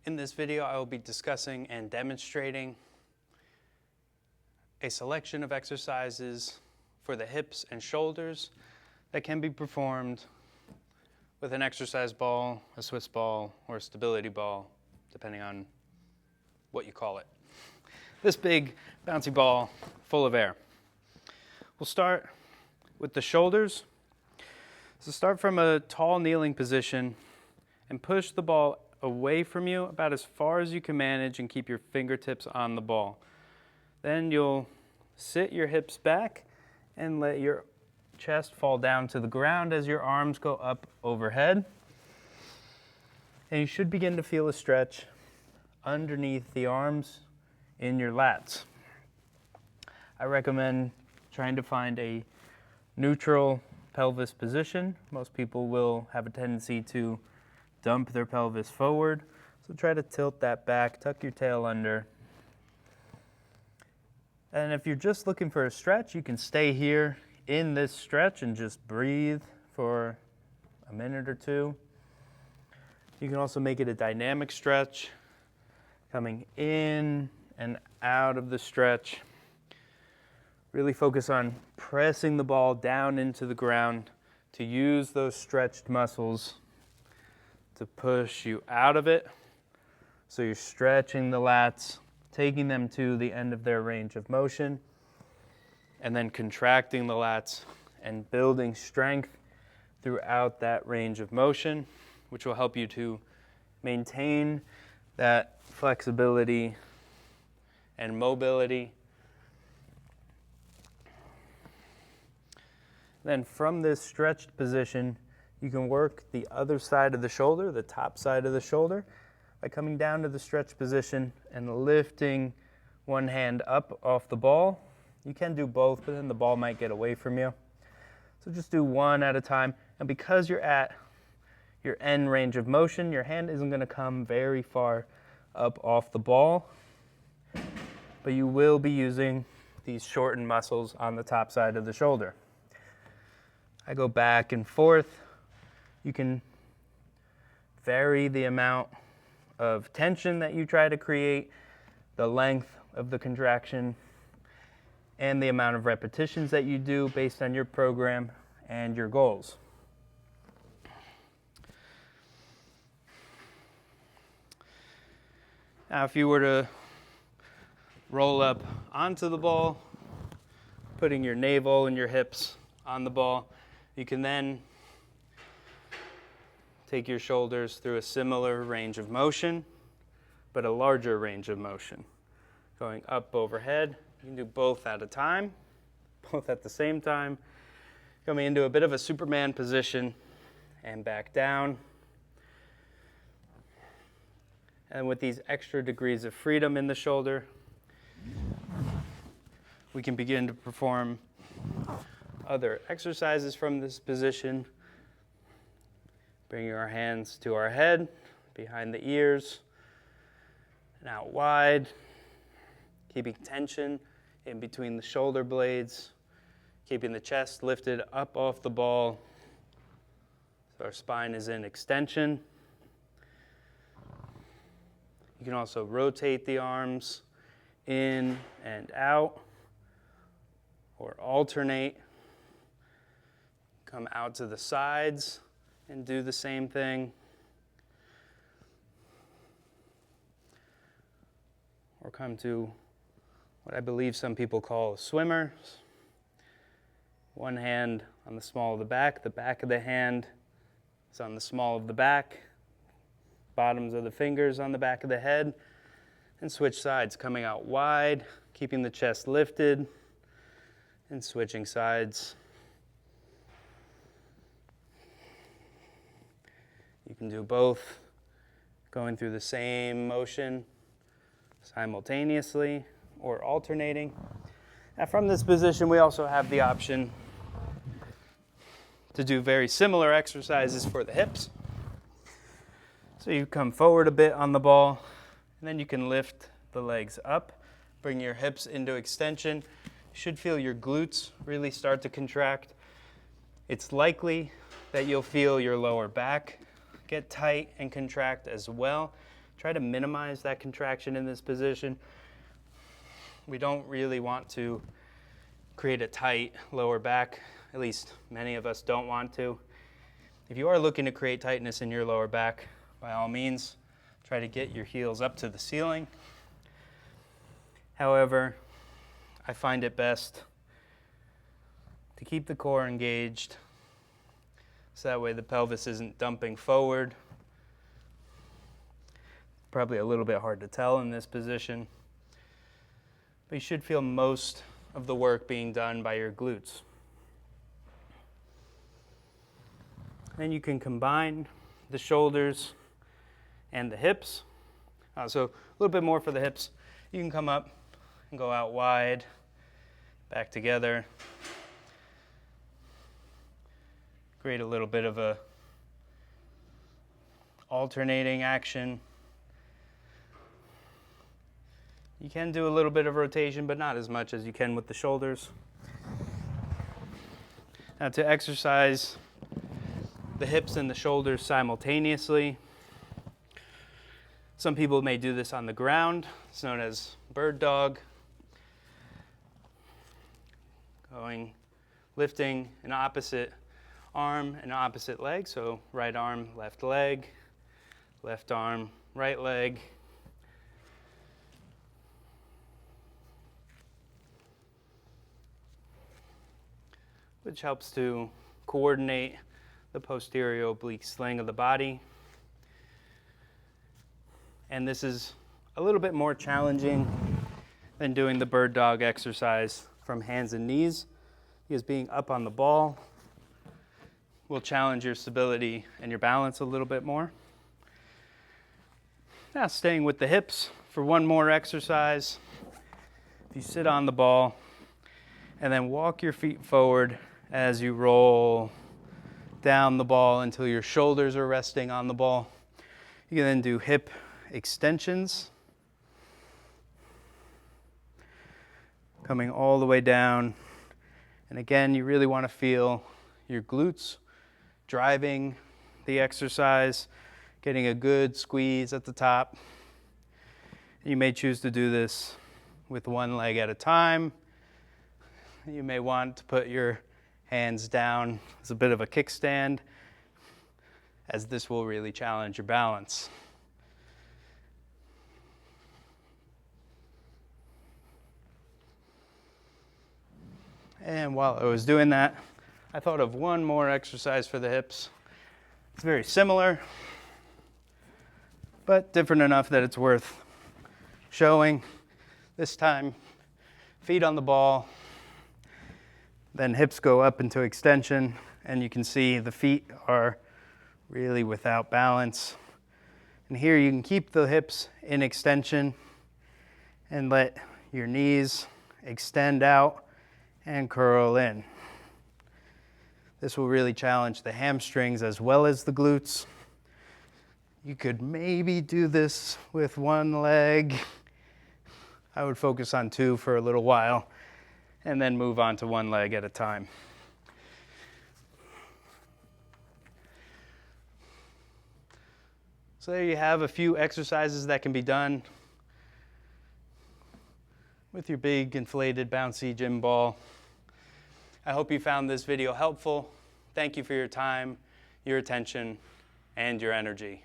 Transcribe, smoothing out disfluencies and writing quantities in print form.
In this video, I will be discussing and demonstrating a selection of exercises for the hips and shoulders that can be performed with an exercise ball, a Swiss ball, or a stability ball, depending on what you call it. This big bouncy ball full of air. We'll start with the shoulders. So start from a tall kneeling position and push the ball away from you about as far as you can manage and keep your fingertips on the ball. Then you'll sit your hips back and let your chest fall down to the ground as your arms go up overhead. And you should begin to feel a stretch underneath the arms in your lats. I recommend trying to find a neutral pelvis position. Most people will have a tendency to dump their pelvis forward, so try to tilt that back, tuck your tail under. And if you're just looking for a stretch, you can stay here in this stretch and just breathe for a minute or two. You can also make it a dynamic stretch, coming in and out of the stretch. Really focus on pressing the ball down into the ground to use those stretched muscles to push you out of it. So you're stretching the lats, taking them to the end of their range of motion, and then contracting the lats and building strength throughout that range of motion, which will help you to maintain that flexibility and mobility. Then from this stretched position, you can work the other side of the shoulder, the top side of the shoulder, by coming down to the stretch position and lifting one hand up off the ball. You can do both, but then the ball might get away from you. So just do one at a time. And because you're at your end range of motion, your hand isn't going to come very far up off the ball, but you will be using these shortened muscles on the top side of the shoulder. I go back and forth. You can vary the amount of tension that you try to create, the length of the contraction, and the amount of repetitions that you do based on your program and your goals. Now, if you were to roll up onto the ball, putting your navel and your hips on the ball, you can then take your shoulders through a similar range of motion, but a larger range of motion. Going up overhead, you can do both at a time, both at the same time. Coming into a bit of a Superman position and back down. And with these extra degrees of freedom in the shoulder, we can begin to perform other exercises from this position. Bringing our hands to our head, behind the ears, and out wide. Keeping tension in between the shoulder blades. Keeping the chest lifted up off the ball so our spine is in extension. You can also rotate the arms in and out, or alternate. Come out to the sides and do the same thing. Or come to what I believe some people call a swimmer. One hand on the small of the back of the hand is on the small of the back, bottoms of the fingers on the back of the head, and switch sides, coming out wide, keeping the chest lifted, and switching sides. You can do both, going through the same motion simultaneously or alternating. Now from this position, we also have the option to do very similar exercises for the hips. So you come forward a bit on the ball, and then you can lift the legs up, bring your hips into extension. You should feel your glutes really start to contract. It's likely that you'll feel your lower back get tight and contract as well. Try to minimize that contraction in this position. We don't really want to create a tight lower back, at least many of us don't want to. If you are looking to create tightness in your lower back, by all means, try to get your heels up to the ceiling. However, I find it best to keep the core engaged so that way the pelvis isn't dumping forward. Probably a little bit hard to tell in this position, but you should feel most of the work being done by your glutes. Then you can combine the shoulders and the hips. So a little bit more for the hips. You can come up and go out wide, back together. Create a little bit of a alternating action. You can do a little bit of rotation, but not as much as you can with the shoulders. Now to exercise the hips and the shoulders simultaneously, some people may do this on the ground. It's known as bird dog. Lifting an opposite arm and opposite leg. So right arm, left leg, left arm, right leg. Which helps to coordinate the posterior oblique sling of the body. And this is a little bit more challenging than doing the bird dog exercise from hands and knees, because being up on the ball will challenge your stability and your balance a little bit more. Now staying with the hips for one more exercise. If you sit on the ball and then walk your feet forward as you roll down the ball until your shoulders are resting on the ball. You can then do hip extensions, coming all the way down. And again, you really want to feel your glutes driving the exercise, getting a good squeeze at the top. You may choose to do this with one leg at a time. You may want to put your hands down as a bit of a kickstand, as this will really challenge your balance. And while I was doing that, I thought of one more exercise for the hips. It's very similar, but different enough that it's worth showing. This time, feet on the ball, then hips go up into extension, and you can see the feet are really without balance. And here you can keep the hips in extension and let your knees extend out and curl in. This will really challenge the hamstrings as well as the glutes. You could maybe do this with one leg. I would focus on two for a little while and then move on to one leg at a time. So there you have a few exercises that can be done with your big inflated bouncy gym ball. I hope you found this video helpful. Thank you for your time, your attention, and your energy.